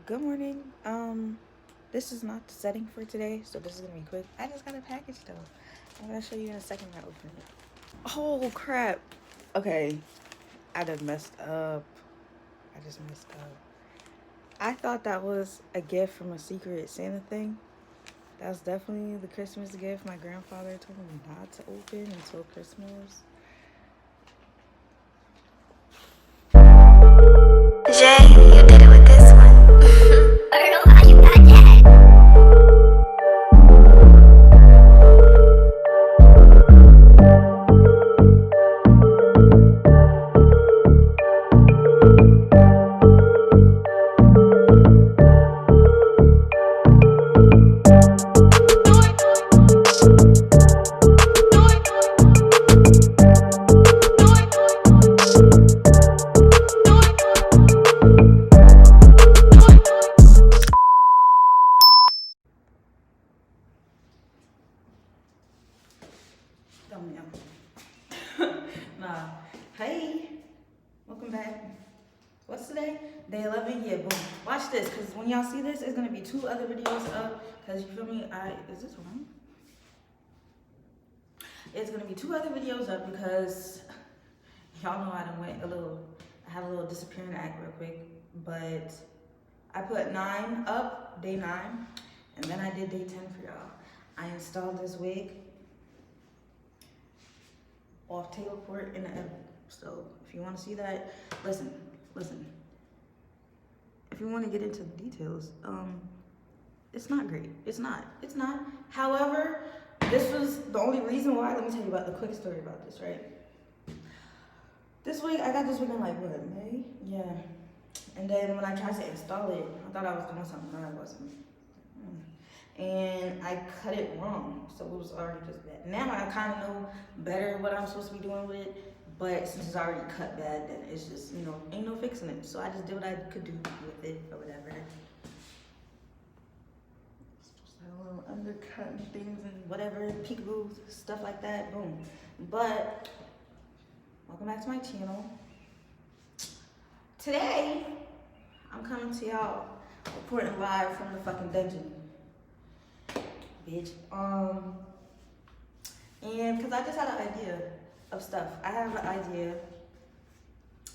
Good morning. This is not the setting for today, so this is gonna be quick. I just got a package though. I'm gonna show you in a second when I open it. Oh crap. Okay, I done messed up. I just messed up. I thought that was a gift from a secret Santa thing. That was definitely the Christmas gift my grandfather told me not to open until Christmas. Jay, you did it with this one. I don't know how you got that. Nah. Hey, welcome back. What's today? Day 11? Yeah, boom. Watch this, because when y'all see this, it's going to be 2 other videos up. Because you feel me? Is this wrong? It's going to be 2 other videos up because y'all know I had a little disappearing act real quick. But I put 9 up, day 9. And then I did day 10 for y'all. I installed this wig off Taylorport in the edible. So if you want to see that, listen. If you want to get into the details, it's not great. It's not. However, this was the only reason why. Let me tell you about the quick story about this, right? This week, I got this wig in like, what, May? Yeah. And then when I tried to install it, I thought I was doing something, no, I wasn't. And I cut it wrong, so it was already just bad. Now I kind of know better what I'm supposed to be doing with it, but since it's already cut bad, then it's just, ain't no fixing it. So I just did what I could do with it or whatever. Just like a little undercut and things and whatever, peekaboos, stuff like that, boom. But, welcome back to my channel. Today, I'm coming to y'all reporting live from the fucking dungeon. Bitch. And because I just had an idea of stuff. I have an idea.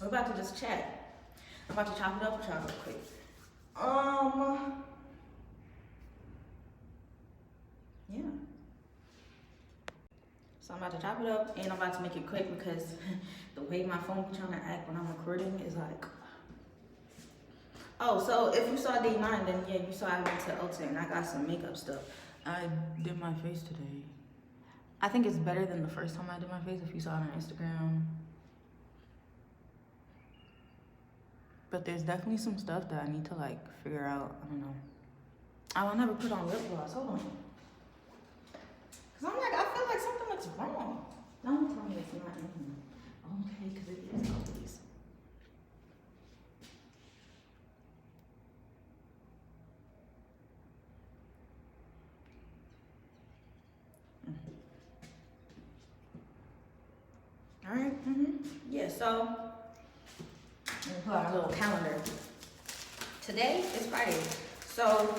We're about to just chat. I'm about to chop it up with y'all real quick. Yeah. So I'm about to chop it up and I'm about to make it quick because the way my phone be trying to act when I'm recording is like. Oh, so if you saw day 9, then yeah, you saw I went to Ulta and I got some makeup stuff. I did my face today. I think it's better than the first time I did my face if you saw it on Instagram. But there's definitely some stuff that I need to like figure out. I don't know. I never put on lip gloss. Hold on. Cause I'm like, I feel like something looks wrong. Don't tell me it's not in here. Okay, cause it is always. All right. Yeah. So let me pull out a little calendar. Today is Friday, so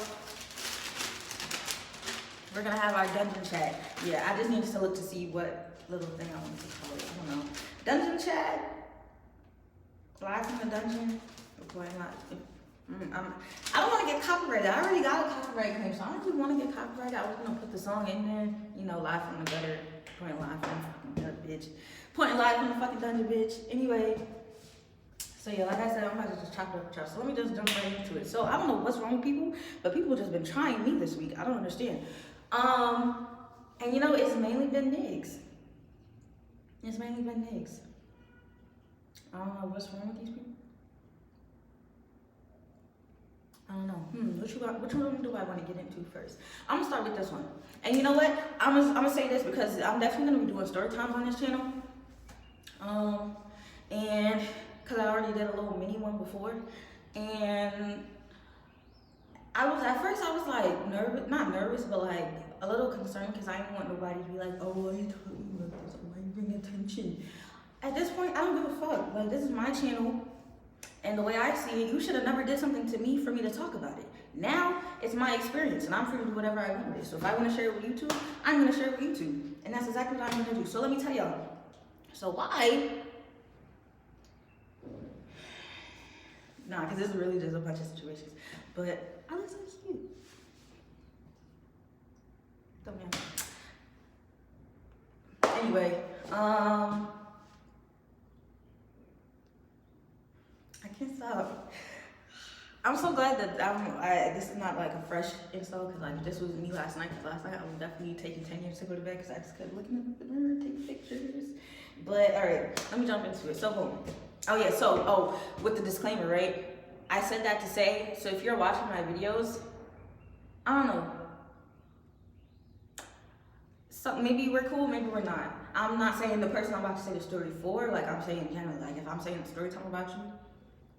we're gonna have our dungeon chat. Yeah, I just needed to look to see what little thing I wanted to call it. I don't know. Dungeon chat. Live from the dungeon. Recording live. I don't want to get copyrighted. I already got a copyright claim, so I don't really want to get copyrighted. I was gonna put the song in there, live from the gutter, pointing live from the fucking gutter, bitch. Pointing live from the fucking dungeon, bitch. Anyway, so yeah, like I said, I'm about to just chop it up with y'all. So let me just jump right into it. So I don't know what's wrong with people, but people just been trying me this week. I don't understand. And it's mainly been niggas. It's mainly been niggas. I don't know what's wrong with these people. I don't know. Which one do I want to get into first? I'm gonna start with this one. And you know what? I'm gonna say this because I'm definitely gonna be doing story times on this channel. And because I already did a little mini one before, and at first I was like nervous, not nervous, but like a little concerned because I didn't want nobody to be like, oh, why are you talking about this? Why are you bringing attention? At this point, I don't give a fuck. Like, this is my channel. And the way I see it, you should have never did something to me for me to talk about it. Now, it's my experience, and I'm free to do whatever I want with it. So if I want to share it with YouTube, I'm going to share it with YouTube. And that's exactly what I'm going to do. So let me tell y'all. So why? Nah, because this is really just a bunch of situations. But I look so cute. Don't matter. Anyway, I can't stop. I'm so glad that this is not like a fresh install, because like this was me last night. Because last night I was definitely taking 10 years to go to bed because I just kept looking at the mirror, taking pictures. But all right, let me jump into it. So boom. Oh yeah. So with the disclaimer, right? I said that to say, so if you're watching my videos, I don't know. So maybe we're cool, maybe we're not. I'm not saying the person I'm about to say the story for, like I'm saying generally, like if I'm saying a story time about you,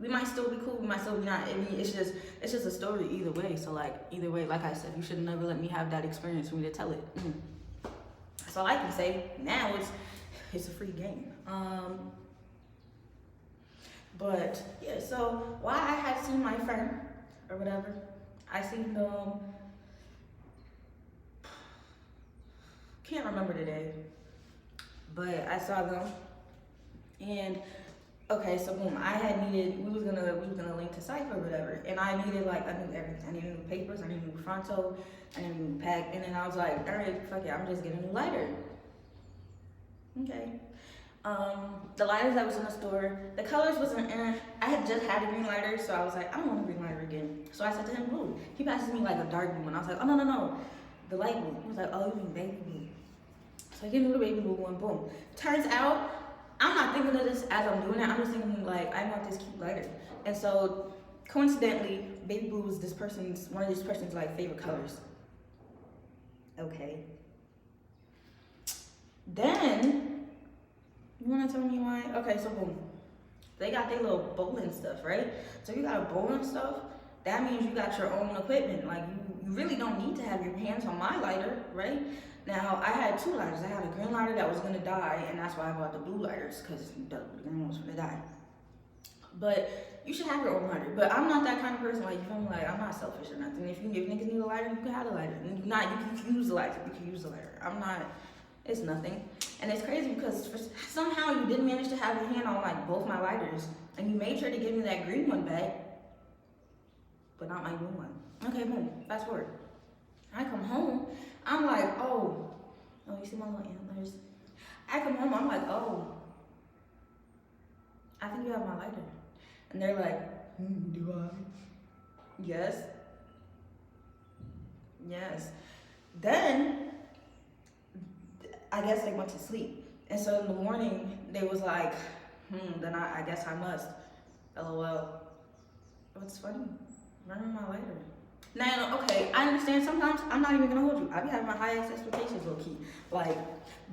we might still be cool, we might still be not. I mean, it's just a story either way. So like either way, like I said, you should never let me have that experience for me to tell it. So I can say now it's a free game. But yeah, so while I had seen my friend or whatever, I seen them. Can't remember the day, but I saw them, and okay, so boom, we was gonna link to Cypher or whatever, and I needed like, I knew everything. I needed new papers, I needed new fronto, I needed new pack, and then I was like, all right, fuck it, I'm just getting a new lighter. Okay. The lighters that was in the store, the colors wasn't I had just had a green lighter, so I was like, I don't want a green lighter again. So I said to him, blue. He passes me like a dark blue, and I was like, oh no, the light blue. He was like, oh, you mean baby blue. So I get into the baby blue one, boom. Turns out, I'm not thinking of this as I'm doing it. I'm just thinking like, I want this cute lighter. And so, coincidentally, baby blue was one of this person's like favorite colors. Okay. Then, you wanna tell me why? Okay, so boom. They got their little bowling stuff, right? So if you got a bowling stuff, that means you got your own equipment. Like you really don't need to have your hands on my lighter, right? Now, I had two lighters. I had a green lighter that was gonna die, and that's why I bought the blue lighters, because the green one was gonna die. But you should have your own lighter. But I'm not that kind of person, like, you feel me? Like, I'm not selfish or nothing. If niggas need a lighter, you can have a lighter. And you can use the lighter. You can use the lighter. I'm not, it's nothing. And it's crazy because somehow you didn't manage to have your hand on, like, both my lighters. And you made sure to give me that green one back, but not my blue one. Okay, boom, fast forward. I come home, I'm like, oh, you see my little antlers? I come home, I'm like, oh, I think you have my lighter. And they're like, do I? Yes. Yes. Then, I guess they went to sleep. And so in the morning, they was like, then I guess I must. LOL. What's funny? Remember my lighter. Now, okay, I understand sometimes I'm not even gonna hold you. I be having my highest expectations low key. Like,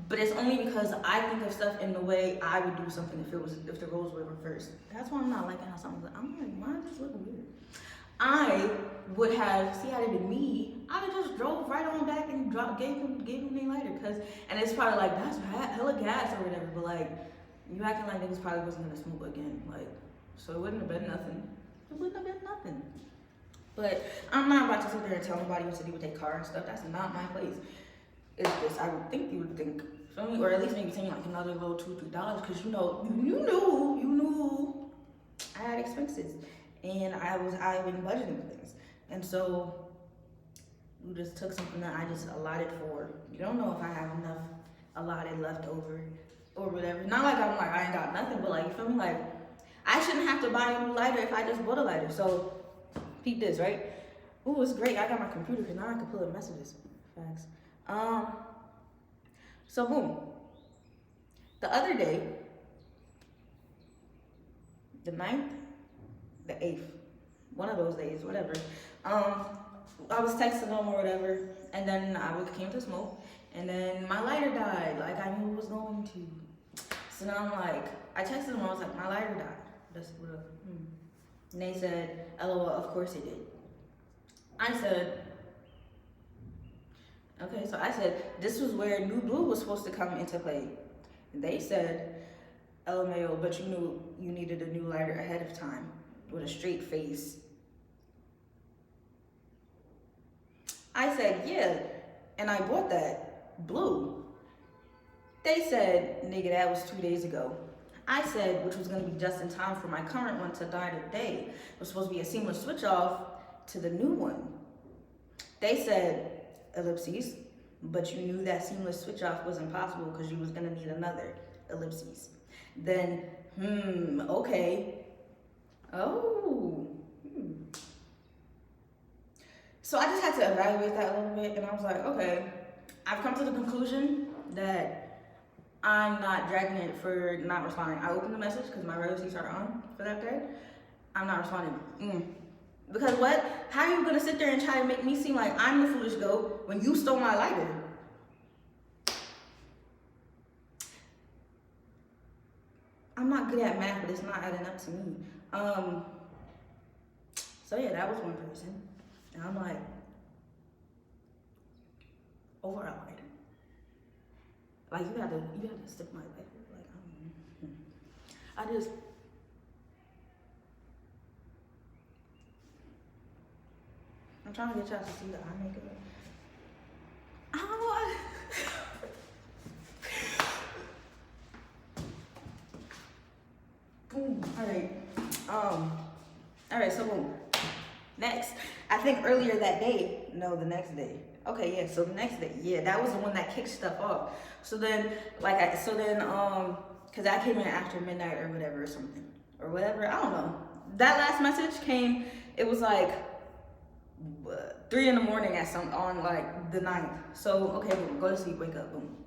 but it's only because I think of stuff in the way I would do something if the roles were reversed. That's why I'm not liking how something's like, I'm like, why is this looking weird? I would have, see how they did me, I would just drove right on back and gave him their lighter. And it's probably like, that's hella gas or whatever, but like, you acting like niggas probably wasn't gonna smoke again. Like, so it wouldn't have been nothing. It wouldn't have been nothing. But I'm not about to sit there and tell nobody what to do with their car and stuff. That's not my place. It's just, I would think you would think, feel me? Or at least maybe tell me like another little $2, $3, because you knew I had expenses. And I've been budgeting for things. And so you just took something that I just allotted for. You don't know if I have enough allotted left over or whatever. Not like I'm like, I ain't got nothing, but like, you feel me? Like, I shouldn't have to buy a new lighter if I just bought a lighter. So, peep this, right? Ooh, it's great. I got my computer because now I can pull up messages. Facts. So boom. The other day, the 9th, the 8th, one of those days, whatever. I was texting them or whatever, and then I came to smoke, and then my lighter died. Like I knew it was going to. So now I'm like, I texted them. I was like, my lighter died. That's what. And they said, LOL, of course it did. I said, okay, so I said, this was where new blue was supposed to come into play. And they said, LMAO, but you knew you needed a new lighter ahead of time. with a straight face. I said, yeah, and I bought that blue. They said, nigga, that was 2 days ago. I said, which was gonna be just in time for my current one to die today. It was supposed to be a seamless switch off to the new one. They said, ellipses, but you knew that seamless switch off was impossible because you was gonna need another, ellipses. Then, okay. Oh. So I just had to evaluate that a little bit, and I was like, okay, I've come to the conclusion that I'm not dragging it for not responding. I opened the message because my releases are on for that day. I'm not responding. Because what? How are you gonna sit there and try to make me seem like I'm the foolish goat when you stole my lighter? I'm not good at math, but it's not adding up to me. So yeah, that was one person. And I'm like, over a lighter. Like you had to stick my lighter. Like I'm trying to get y'all to see the eye makeup. I don't know. Boom. All right. So boom. Next, I think earlier that day. No, the next day. Okay, yeah. So the next day, yeah, that was the one that kicked stuff off. So then, because I came in after midnight or whatever or something or whatever. I don't know. That last message came. It was like 3 in the morning on like the 9th. So okay, boom, go to sleep, wake up, boom.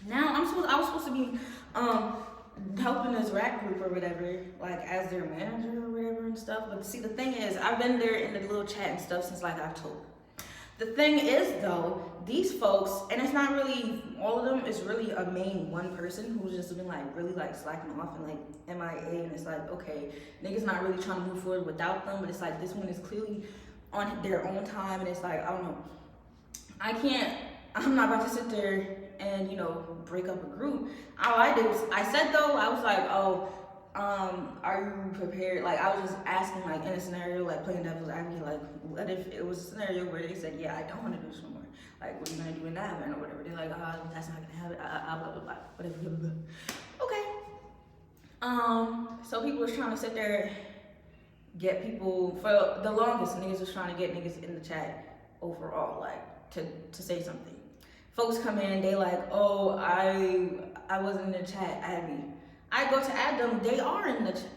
Now I was supposed to be helping this rap group or whatever, like as their manager or whatever and stuff. But see, the thing is, I've been there in the little chat and stuff since like October. The thing is though, these folks, and it's not really all of them, it's really a main one person who's just been like really like slacking off and like MIA, and it's like, okay, niggas not really trying to move forward without them, but it's like this one is clearly on their own time, and it's like, I don't know, I'm not about to sit there and, you know, break up a group. All I did was, I said though, I was like, oh, are you prepared? Like, I was just asking, like, in a scenario, like, playing devil's advocate, like, what if it was a scenario where they said, yeah, I don't want to do this no more. Like, what are you going to do in that event or whatever? They're like, that's not going to happen, blah, blah, blah, whatever, blah, blah, blah. Okay. So people was trying to sit there, get people, for the longest, niggas was trying to get niggas in the chat overall, like, to say something. Folks come in, they like, oh, I wasn't in the chat, add me. I go to add them, they are in the chat.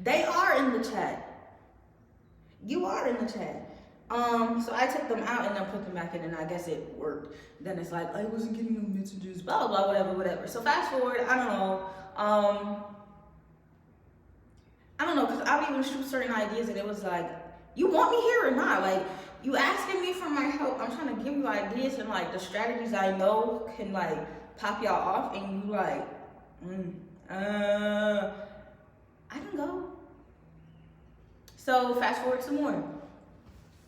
They are in the chat. You are in the chat. So I took them out and then put them back in, and I guess it worked. Then it's like, I wasn't getting no messages, blah, blah, whatever. So fast forward, I don't know, because I would even shoot certain ideas, and it was like, you want me here or not? Like, you asking me for my help, I'm trying to give you ideas and like the strategies I know can like pop y'all off, and you like, I can go. So fast forward some more.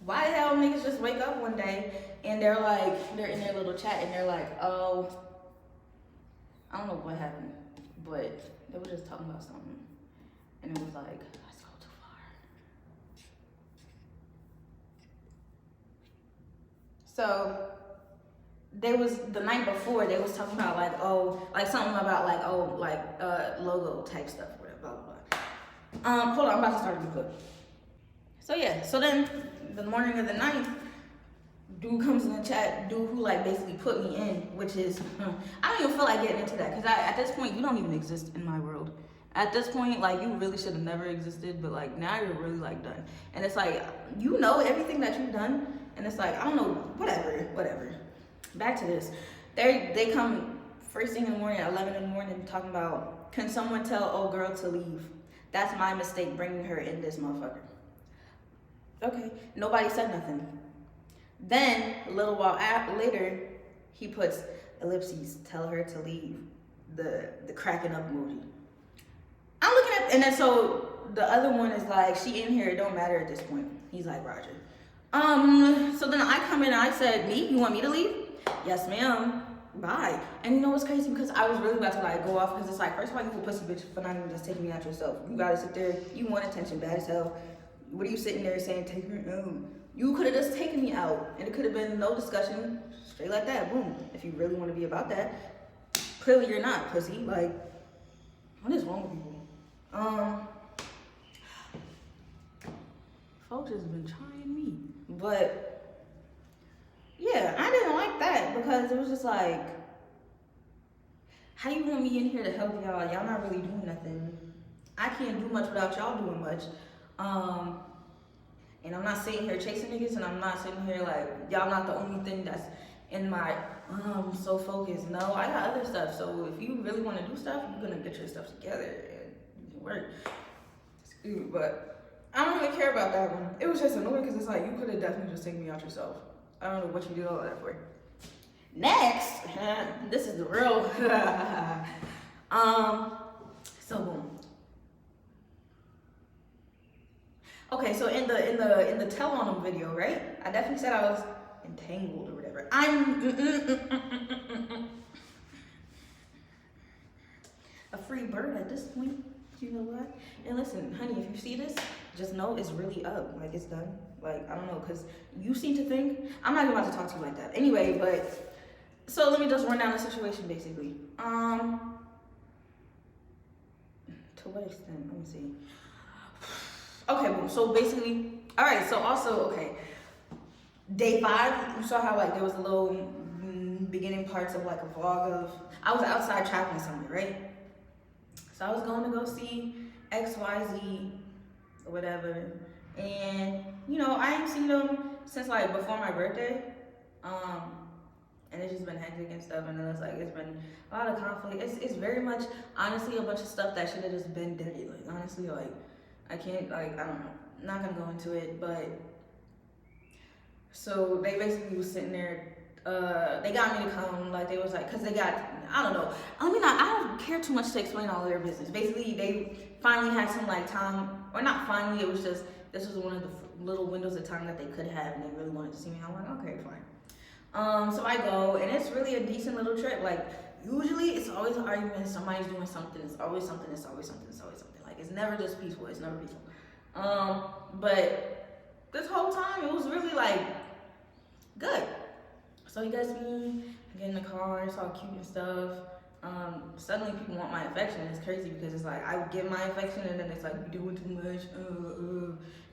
Why the hell niggas just wake up one day and they're like, they're in their little chat and they're like, oh, I don't know what happened, but they were just talking about something, and it was like, let's go too far. So they was, the night before, they was talking about like, oh, like something about like, oh, like logo type stuff, whatever, blah, blah, blah. Hold on, I'm about to start a new clip. So yeah, so then the morning of the 9th, dude comes in the chat, dude who like basically put me in, which is, I don't even feel like getting into that, because at this point, you don't even exist in my world. At this point, like, you really should have never existed, but like, now you're really like done. And it's like, you know everything that you've done, and it's like, I don't know, whatever. Back to this. They come first thing in the morning, at 11 in the morning, talking about, can someone tell old girl to leave? That's my mistake bringing her in this motherfucker. Okay, nobody said nothing. Then, a little while later, he puts ellipses, tell her to leave, the cracking up emoji. I'm looking at, and then so the other one is like, she in here, it don't matter at this point. He's like, Roger. So then I come in and I said, me, you want me to leave? Yes, ma'am. bye. And you know what's crazy? Because I was really about to like go off because it's like, first of all, you a pussy bitch for not even just taking me out yourself. You gotta sit there, you want attention bad as hell. What are you sitting there saying, take me out? You could have just taken me out and it could have been no discussion, straight like that, boom. If you really want to be about that, clearly you're not, pussy. Like, what is wrong with people? Folks has been trying me. But yeah, I didn't like that because it was just like, how you want me in here to help y'all? Y'all not really doing nothing. I can't do much without y'all doing much. And I'm not sitting here chasing niggas, and I'm not sitting here like, y'all not the only thing that's in my, so focused. No, I got other stuff. So if you really want to do stuff, you're gonna get your stuff together and work. Excuse me, but I don't really care about that one. It was just annoying because it's like, you could have definitely just taken me out yourself. I don't know what you did all that for. Next, this is the real, so boom. Okay, so in the tell on them video, right? I definitely said I was entangled or whatever. I'm a free bird at this point. You know what? And listen, honey, if you see this, just know it's really up. Like, it's done. Like, I don't know, because you seem to think, I'm not even about to talk to you like that. Anyway, but, so let me just run down the situation, basically. To what extent? Let me see. Okay, boom. So basically, all right. So also, okay, day 5, you saw how like there was a little beginning parts of like a vlog of I was outside traveling somewhere, right? So I was going to go see XYZ or whatever, and you know I ain't seen them since like before my birthday, and it's just been hectic and stuff, and then it's like it's been a lot of conflict. It's very much honestly a bunch of stuff that should have just been dead. Like honestly, like. I can't, like, I don't know, I'm not gonna go into it, but, so they basically was sitting there, they got me to come, like, they was like, cause they got, I don't know, I don't care too much to explain all of their business. Basically, they finally had some, like, time, or not finally, it was just, this was one of the little windows of time that they could have, and they really wanted to see me, I'm like, okay, fine. So I go, and it's really a decent little trip, like, usually it's always an argument, somebody's doing something, it's always something, it's always something, it's always something. Like, it's never just peaceful, it's never peaceful. But this whole time, it was really, like, good. So he gets me, I get in the car, it's all cute and stuff. Suddenly people want my affection. It's crazy because it's like, I give my affection and then it's like, you doing too much,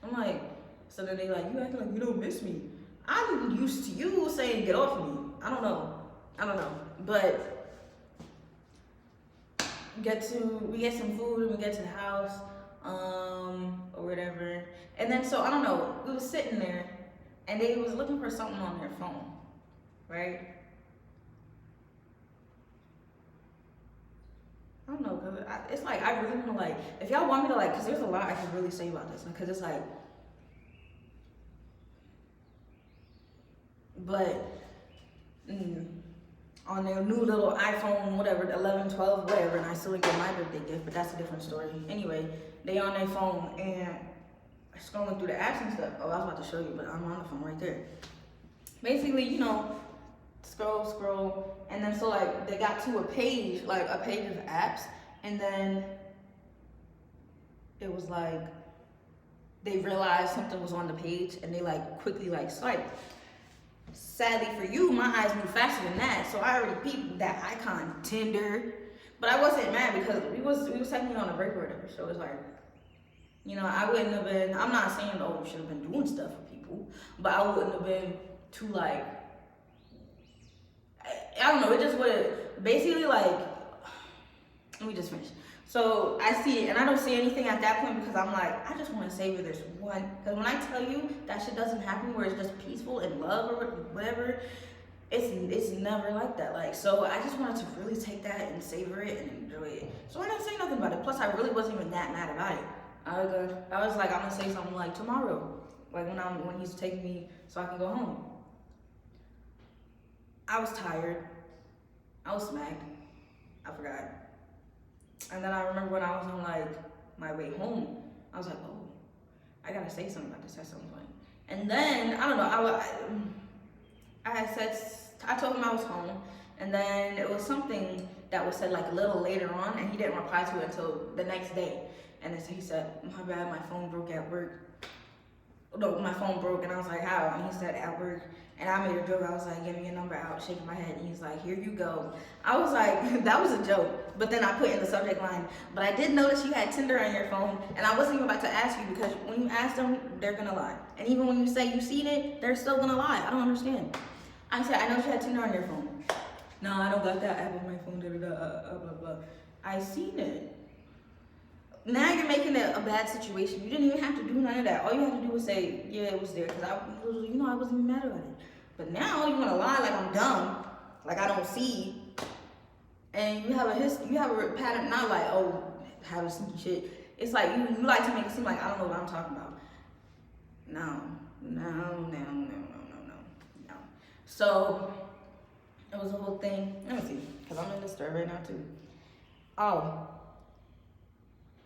I'm like, so then they like, you acting like you don't miss me. I'm used to you saying, get off me. I don't know, but we get some food and we get to the house, or whatever. And then, so, I don't know, we was sitting there and they was looking for something on their phone, right? I don't know, cause it's like, I really wanna like, if y'all want me to like, cause there's a lot I can really say about this, cause it's like, but, on their new little iPhone, whatever, 11, 12, whatever, and I still didn't get my birthday gift, but that's a different story. Anyway, they on their phone and scrolling through the apps and stuff. Oh, I was about to show you, but I'm on the phone right there. Basically, you know, scroll, and then so like they got to a page of apps, and then it was like they realized something was on the page and they like quickly like swiped. Sadly for you, my eyes move faster than that, so I already peeped that icon, Tinder. But I wasn't mad because we was technically on a break or whatever, so it's like, you know, I wouldn't have been, I'm not saying, oh, you should have been doing stuff for people, but I wouldn't have been too like, I don't know, it just would basically like, let me just finish. So I see it, and I don't see anything at that point because I'm like, I just want to savor this one. Because when I tell you that shit doesn't happen where it's just peaceful and love or whatever, it's never like that. Like, so I just wanted to really take that and savor it and enjoy it. So I didn't say nothing about it. Plus, I really wasn't even that mad about it. I was like, I'm gonna say something like tomorrow, like when he's taking me so I can go home. I was tired. I was smacked. I forgot. And then I remember when I was on like my way home, I was like, oh, I gotta say something about this at some point. And then, I don't know, I told him I was home, And then it was something that was said like a little later on, and he didn't reply to it until the next day. And then he said, my bad, my phone broke at work. No, my phone broke, and I was like, how? And he said, at work. And I made a joke. I was like, give me your number out, shaking my head. And he's like, here you go. I was like, that was a joke. But then I put in the subject line, but I did notice you had Tinder on your phone, and I wasn't even about to ask you because when you ask them, they're gonna lie. And even when you say you seen it, they're still gonna lie. I don't understand. I said, I know you had Tinder on your phone. No, I don't got that app on my phone, blah, blah. I seen it. Now you're making it a bad situation. You didn't even have to do none of that. All you had to do was say, yeah, it was there, because I wasn't even mad about it. But now you want to lie like I'm dumb, like I don't see, and you have a pattern, not like, oh, have a sneaky shit. It's like you like to make it seem like I don't know what I'm talking about. No. So it was a whole thing. Let me see, because I'm in the store right now too. Oh.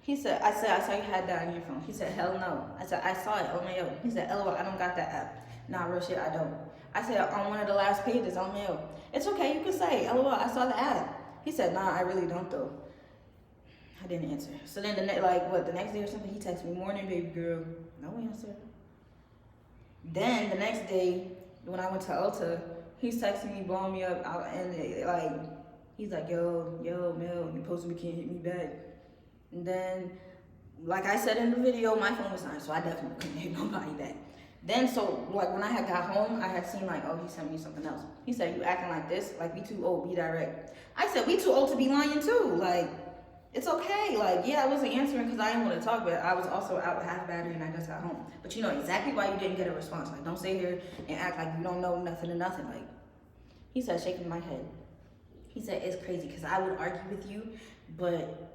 I said, I saw you had that on your phone. He said, hell no. I said, I saw it, LMAO. He said, LOL, I don't got that app. Nah, real shit, I don't. I said, on one of the last pages, LMAO. It's okay, you can say, LOL, I saw the app. He said, nah, I really don't though. I didn't answer. So then the next day or something, he texted me, morning, baby girl. No answer. Then the next day, when I went to Ulta, he's texting me, blowing me up, and he's like, yo, Mel, you posted me, can't hit me back. And then, like I said in the video, my phone was on, so I definitely couldn't hit nobody back. Then, so, like, when I had got home, I had seen, like, oh, he sent me something else. He said, you acting like this? Like, we too old, be direct. I said, we too old to be lying, too. Like, it's okay. Like, yeah, I wasn't answering because I didn't want to talk, but I was also out half battery and I just got home. But you know exactly why you didn't get a response. Like, don't sit here and act like you don't know nothing or nothing. Like, he said, shaking my head. He said, it's crazy because I would argue with you, but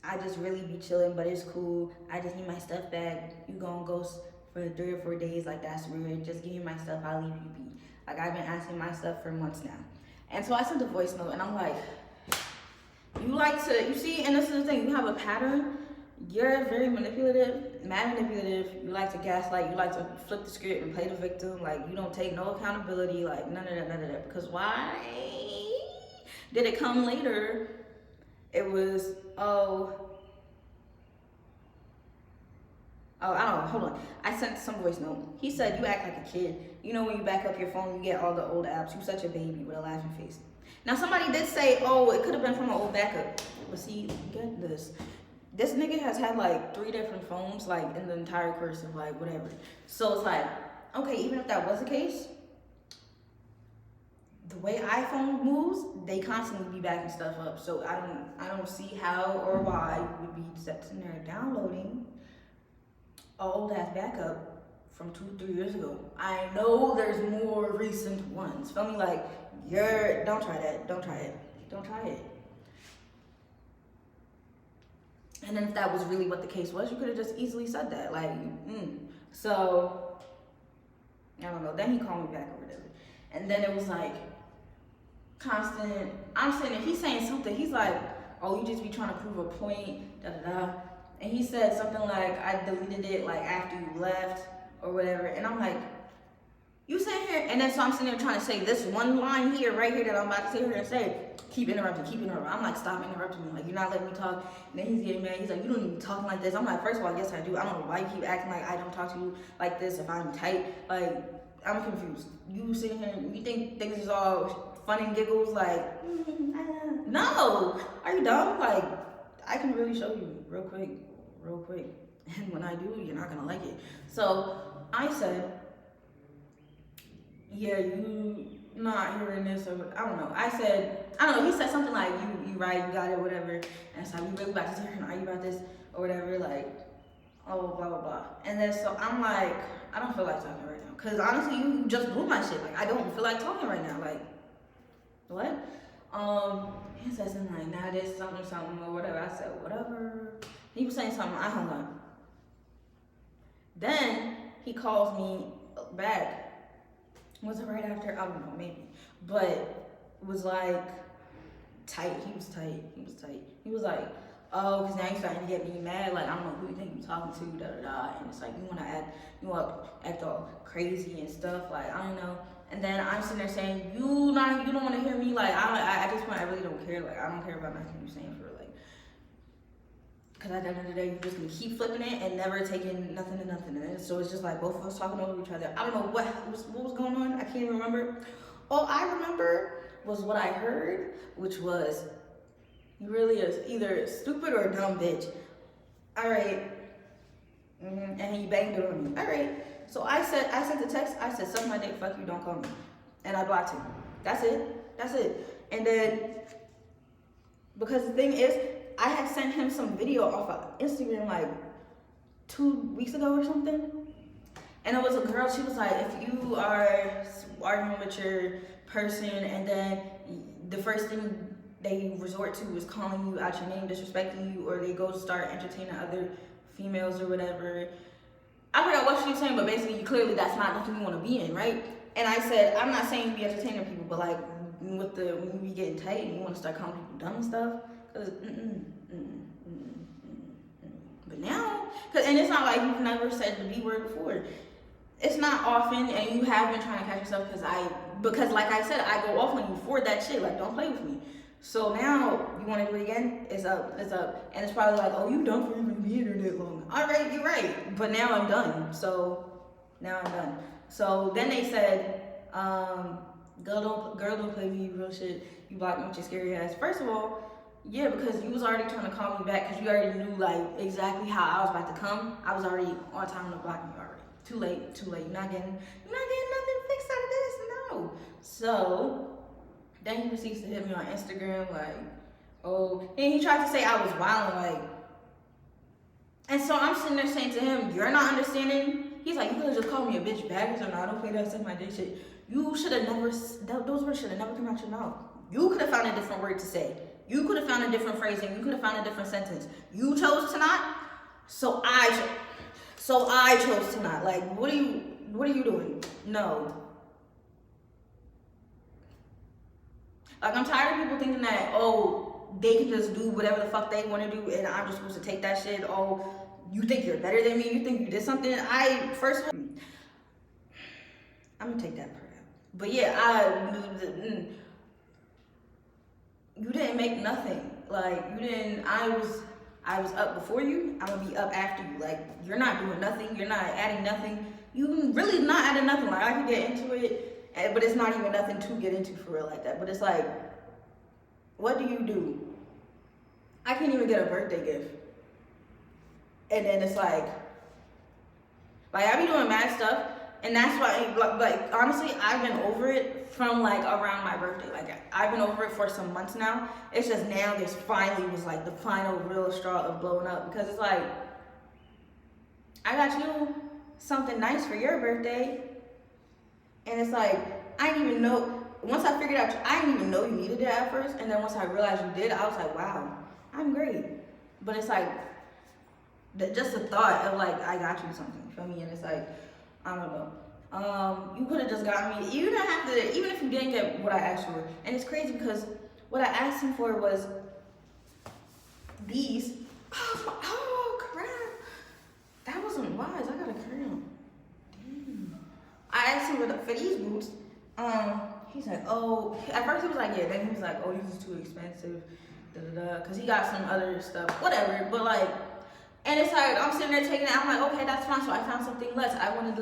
I just really be chilling, but it's cool. I just need my stuff back. You gonna ghost for 3 or 4 days, like that's weird. Just give me my stuff, I'll leave you be. Like I've been asking my stuff for months now. And so I sent a voice note and I'm like, you see, and this is the thing, you have a pattern. You're very manipulative, mad manipulative. You like to gaslight, you like to flip the script and play the victim. Like you don't take no accountability, like none of that. Because why did it come later? It was, I don't know, hold on. I sent some voice note. He said, you act like a kid. You know when you back up your phone, you get all the old apps. You such a baby with a laughing face. Now somebody did say, oh, it could have been from an old backup. But see, get this. This nigga has had like 3 different phones, like in the entire course of like whatever. So it's like, okay, even if that was the case, the way iPhone moves, they constantly be backing stuff up. So I don't see how or why you would be sitting there downloading an old ass backup from 2-3 years ago. I know there's more recent ones. Feel me? Like don't try that. Don't try it. And then if that was really what the case was, you could have just easily said that. Like, So I don't know. Then he called me back or whatever, and then it was like constant. I'm sitting there, he's saying something. He's like, oh, you just be trying to prove a point, da da da. And he said something like, I deleted it like after you left or whatever. And I'm like, you sitting here, and then so I'm sitting there trying to say this one line here, right here that I'm about to sit here and say, keep interrupting. I'm like, stop interrupting me. Like, you're not letting me talk. And then he's getting mad. He's like, you don't even talk like this. I'm like, first of all, yes I do. I don't know why you keep acting like I don't talk to you like this if I'm tight. Like, I'm confused. You sitting here, you think things is all fun and giggles, like, no, are you dumb? Like, I can really show you real quick. And when I do, you're not gonna like it. So I said, yeah, you not hearing this, or I don't know. He said something like, you right, you got it, whatever. And so we really about to sit here and argue about this or whatever, like, oh, blah, blah, blah. And then so I'm like, I don't feel like talking right now. Cause honestly, you just blew my shit. Like, I don't feel like talking right now. Like, what? He said something like, nah, this something or whatever. I said, whatever. He was saying something, I hung up. Then he calls me back. Was it right after? I don't know, maybe. But it was like tight. He was tight. He was like, oh, because now you're starting to get me mad. Like, I don't know who you think you're talking to, da da da. And it's like, you want to act all crazy and stuff. Like, I don't know. And then I'm sitting there saying, you don't want to hear me. Like, at this point, I really don't care. Like, I don't care about nothing you're saying for like, because at the end of the day, you're just gonna keep flipping it and never taking nothing to nothing. And so it's just like both of us talking over each other. I don't know what was going on. I can't even remember. All I remember was what I heard, which was, you really is either a stupid or a dumb bitch. All right. And he banged it on me. All right. So I sent the text. I said, suck my dick, fuck you, don't call me. And I blocked him. That's it. And then, because the thing is, I had sent him some video off of Instagram like 2 weeks ago or something. And it was a girl, she was like, if you are arguing with your person and then the first thing they resort to is calling you out your name, disrespecting you, or they go to start entertaining other females or whatever. I forgot what she was saying, but basically, clearly that's not nothing you want to be in, right? And I said, I'm not saying you be entertaining people, but like when you be getting tight and you want to start calling people dumb and stuff, cause but now, and it's not like you've never said the B word before. It's not often, and you have been trying to catch yourself because like I said, I go off on you for that shit. Like, don't play with me. So now you want to do it again? It's up, and it's probably like, oh, you done for even being here that long. All right, you're right, but now I'm done. So now I'm done. So then they said, girl, don't play me, real shit. You blocked me with your scary ass. First of all, yeah, because you was already trying to call me back because you already knew like exactly how I was about to come. I was already on time to block you already. Too late. You're not getting nothing fixed out of this, no. So then he proceeds to hit me on Instagram, like, oh, and he tried to say I was wilding, like, and so I'm sitting there saying to him, you're not understanding. He's like, you could have just called me a bitch back, or no, I don't play that, suck my dick shit. You should have never, those words should have never come out your mouth. You could have found a different word to say. You could have found a different phrasing. You could have found a different sentence. You chose to not, so I chose to not. Like, what are you doing? No. Like, I'm tired of people thinking that, oh, they can just do whatever the fuck they want to do and I'm just supposed to take that shit. Oh, you think you're better than me? You think you did something? I'm gonna take that part out. But yeah, you didn't make nothing. Like, you didn't, I was up before you, I'm gonna be up after you. Like, you're not doing nothing, you're not adding nothing. You really not adding nothing. Like, I could get into it, but it's not even nothing to get into for real like that. But it's like, what do? I can't even get a birthday gift. And then it's like I be doing mad stuff, and that's why, like, honestly, I've been over it from like around my birthday. Like, I've been over it for some months now. It's just now this finally was like the final real straw of blowing up, because it's like, I got you something nice for your birthday, and it's like, I didn't even know. Once I figured out, I didn't even know you needed it at first, and then once I realized you did, I was like, wow, I'm great. But it's like, just the thought of like, I got you something, you feel me? And it's like, I don't know. You could have just got me. You don't have to, even if you didn't get what I asked for. And it's crazy because what I asked him for was these. Oh crap! That wasn't wise. I got a cramp. Damn. I asked him for these boots. He's like, oh. At first he was like, yeah. Then he was like, oh, these are too expensive. Because he got some other stuff, whatever. But like. And it's like, I'm sitting there taking it, I'm like, okay, that's fine. So I found something less. I wanted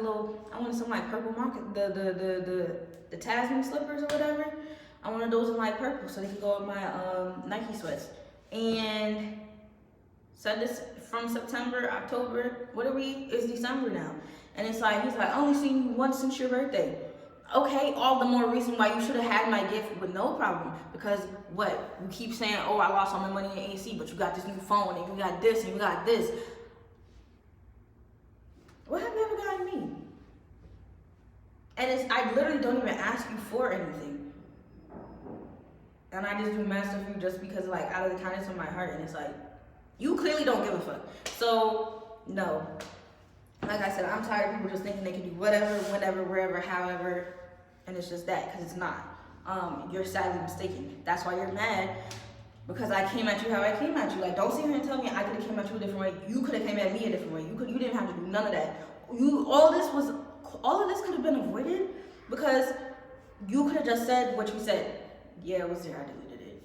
some like purple market, the Tasman slippers or whatever. I wanted those in like purple so they could go with my Nike sweats. And so this from September, October, it's December now. And it's like, he's like, I only seen you once since your birthday. Okay, all the more reason why you should have had my gift with no problem. Because what? You keep saying, oh, I lost all my money in AC, but you got this new phone, and you got this, and you got this. What have you ever gotten me? And I literally don't even ask you for anything. And I just do mad stuff for you just because, like, out of the kindness of my heart. And it's like, you clearly don't give a fuck. So, no. Like I said, I'm tired of people just thinking they can do whatever, whenever, wherever, however. And it's just that, because it's not. You're sadly mistaken. That's why you're mad. because I came at you how I came at you. Like, don't sit here and tell me I could have came at you a different way. You could have came at me a different way. You didn't have to do none of that. All of this could have been avoided because you could have just said what you said. Yeah, it was there. I deleted it.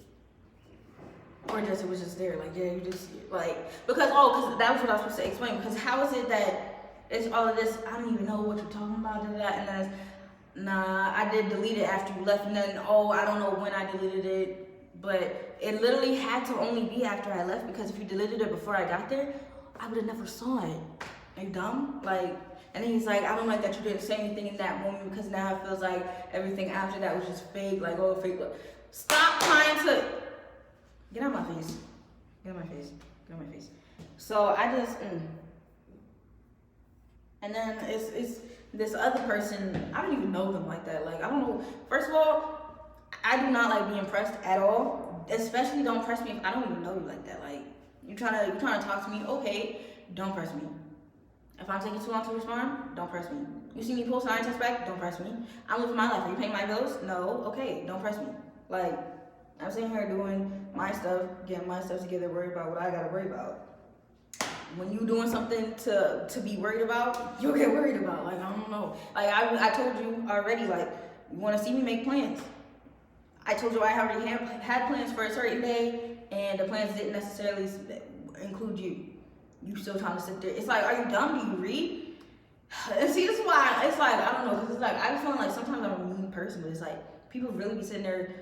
Or just it was just there. Like, yeah, you just like because that was what I was supposed to explain. Because how is it that it's all of this? I don't even know what you're talking about. And then nah, I did delete it after you left. And then I don't know when I deleted it. But it literally had to only be after I left because if you deleted it before I got there, I would have never saw it. Are you dumb? Like, and then he's like, I don't like that you didn't say anything in that moment because now it feels like everything after that was just fake. Like, fake. Stop trying to get out of my face. Get out of my face. Get out of my face. So I just, and then it's this other person. I don't even know them like that. Like, I don't know. First of all, I do not like being pressed at all. Especially don't press me if I don't even know you like that. Like, you trying to talk to me, okay, don't press me. If I'm taking too long to respond, don't press me. You see me post and I text back, don't press me. I'm living my life. Are you paying my bills? No, okay, don't press me. Like, I'm sitting here doing my stuff, getting my stuff together, worried about what I gotta worry about. When you doing something to be worried about, you'll get worried about. Like, I don't know. Like, I told you already, like, you wanna see me make plans. I told you I already had plans for a certain day, and the plans didn't necessarily include you. You still trying to sit there. It's like, are you dumb? Do you read? And see, this is why, it's like, I don't know, because it's like, I be feeling like sometimes I'm a mean person, but it's like, people really be sitting there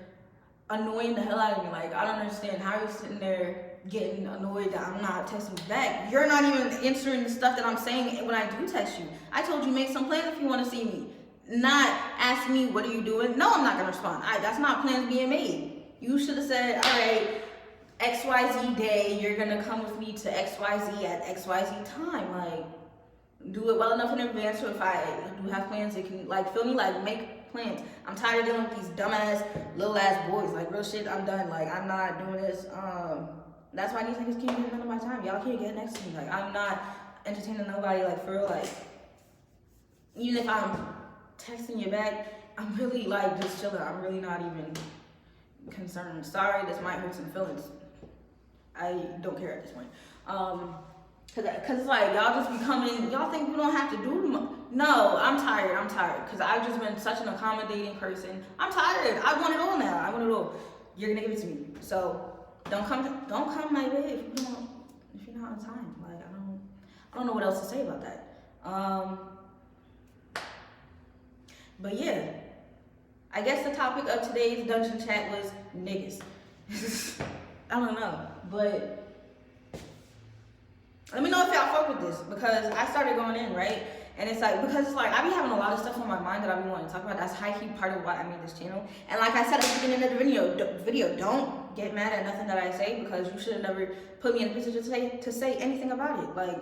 annoying the hell out of me. Like, I don't understand how you're sitting there getting annoyed that I'm not texting you back. You're not even answering the stuff that I'm saying when I do text you. I told you make some plans if you want to see me. Not ask me, what are you doing? No, I'm not going to respond. That's not plans being made. You should have said, all right, XYZ day, you're going to come with me to XYZ at XYZ time. Like, do it well enough in advance so if I do have plans, it can, like, feel me? Like, make plans. I'm tired of dealing with these dumbass, little-ass boys. Like, real shit, I'm done. Like, I'm not doing this. That's why these niggas can't get none of my time. Y'all can't get next to me. Like, I'm not entertaining nobody, like, for real. Like, even if I'm texting you back, I'm really like just chilling. I'm really not even concerned. Sorry, this might hurt some feelings. I don't care at this point. Cause it's like y'all just be coming. Y'all think you don't have to do much. No, I'm tired. Cause I've just been such an accommodating person. I'm tired. I want it all now. I want it all. You're gonna give it to me. So don't come my way if you're not on time. Like I don't know what else to say about that. But yeah, I guess the topic of today's dungeon chat was niggas. I don't know, but let me know if y'all fuck with this because I started going in, right? And it's like, because it's like, I be having a lot of stuff on my mind that I be wanting to talk about. That's high-key part of why I made this channel. And like I said at the beginning of the video, don't get mad at nothing that I say because you should have never put me in a position to say anything about it. Like,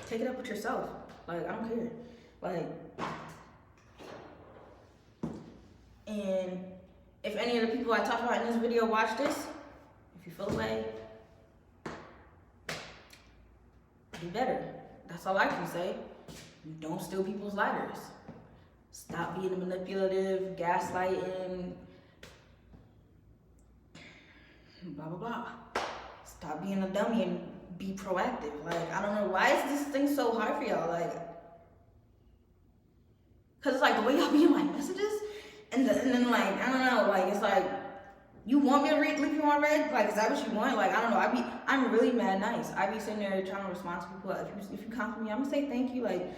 take it up with yourself. Like, I don't care. Like, and if any of the people I talked about in this video watch this, if you feel away, be better. That's all I can say. Don't steal people's lighters. Stop being manipulative, gaslighting, blah, blah, blah. Stop being a dummy and be proactive. Like, I don't know, why is this thing so hard for y'all? Like, cause it's like the way y'all be in my messages, and then like, I don't know, like, it's like, you want me to leave you on red? Like, is that what you want? Like, I don't know, I'm really mad nice. I be sitting there trying to respond to people. If you compliment me, I'm gonna say thank you, like,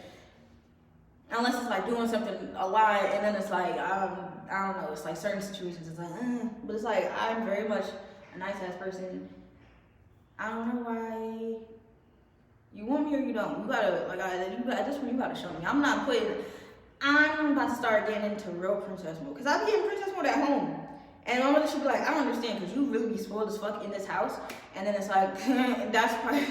unless it's like doing something a lot, and then it's like, I don't know, it's like certain situations, it's like, but it's like, I'm very much a nice ass person. I don't know why you want me or you don't. You gotta, like, at this point, you gotta show me. I'm about to start getting into real princess mode. Cause I be in princess mode at home. And my mother should be like, I don't understand, cause you really be spoiled as fuck in this house. And then it's like, that's part,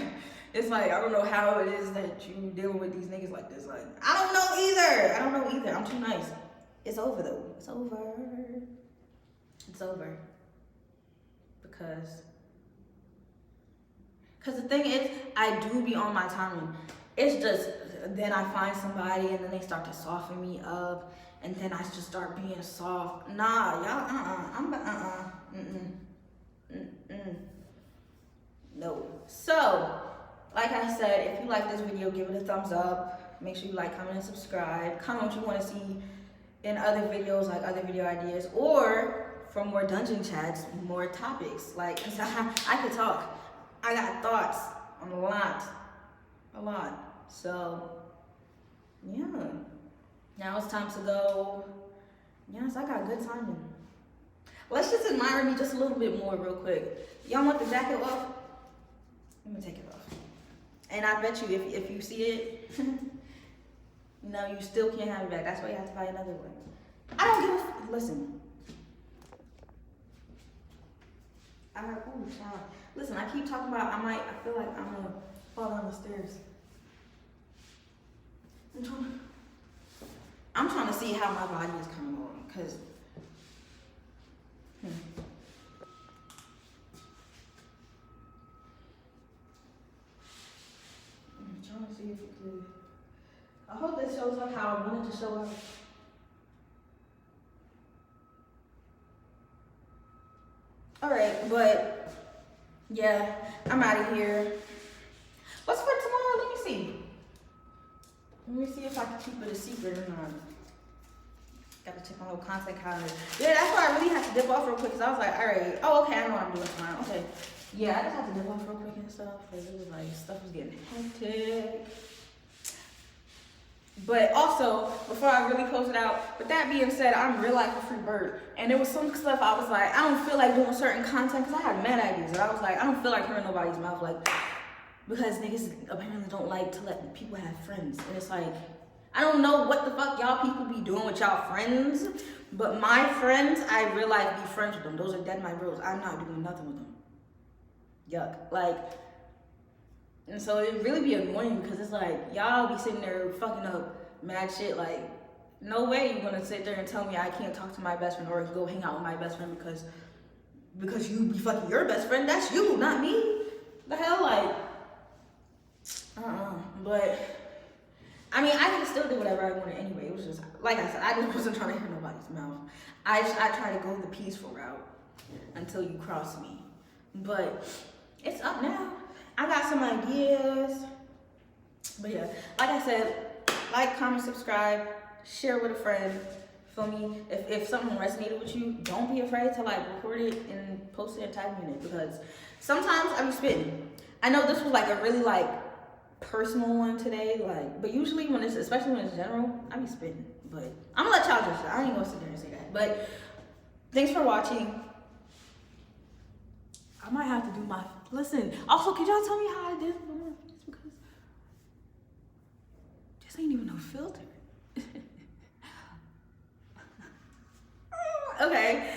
it's like, I don't know how it is that you dealing with these niggas like this. Like, I don't know either. I'm too nice. It's over though. It's over. Because the thing is, I do be on my timing. It's just, then I find somebody and then they start to soften me up and then I just start being soft. Nah, y'all, no. So, like I said, if you like this video, give it a thumbs up. Make sure you like, comment, and subscribe. Comment what you want to see in other videos, like other video ideas, or for more dungeon chats, more topics. Like, I could talk. I got thoughts on a lot. So, yeah. Now it's time to go. Yes, I got good timing. Let's just admire me just a little bit more real quick. Y'all want the jacket off? Let me take it off. And I bet you if you see it, no, you still can't have it back. That's why you have to buy another one. I don't give a listen. Ooh, child. Listen, I keep talking about I feel like I'm gonna fall down the stairs. I'm trying to see how my body is coming on, cause I'm trying to see if it could. I hope this shows up how I wanted to show up. Alright, but yeah, I'm out of here. What's for tomorrow? Let me see. Let me see if I can keep it a secret or not. Gotta check my little content calendar. Yeah, that's why I really had to dip off real quick because I was like, alright, oh, okay, I know what I'm doing tomorrow. Okay. Yeah, I just had to dip off real quick and stuff because it was like, stuff was getting hectic. But also, before I really close it out, with that being said, I'm real life a free bird. And there was some stuff I was like, I don't feel like doing certain content because I had mad ideas. And I was like, I don't feel like hurting nobody's mouth. Like, because niggas apparently don't like to let people have friends. And it's like, I don't know what the fuck y'all people be doing with y'all friends. But my friends, I real life be friends with them. Those are dead my bros. I'm not doing nothing with them. Yuck. Like, and so it really be annoying because it's like, y'all be sitting there fucking up mad shit. Like, no way you gonna sit there and tell me I can't talk to my best friend or go hang out with my best friend because you be fucking your best friend. That's you, not me. The hell, like, but, I mean, I could still do whatever I wanted anyway. It was just, like I said, I just wasn't trying to hear nobody's mouth. I try to go the peaceful route until you cross me. But it's up now. I got some ideas. But yeah, like I said, like, comment, subscribe, share with a friend. Feel me? If something resonated with you, don't be afraid to like record it and post it and tag me in it, because sometimes I'm spitting. I know this was like a really like personal one today, like, but usually when it's, especially when it's general, I be spitting. But I'm gonna let y'all judge that. I ain't gonna sit there and say that. But thanks for watching. I might have to do my, listen, also, could y'all tell me how I did for more? It's because this ain't even no filter. Okay.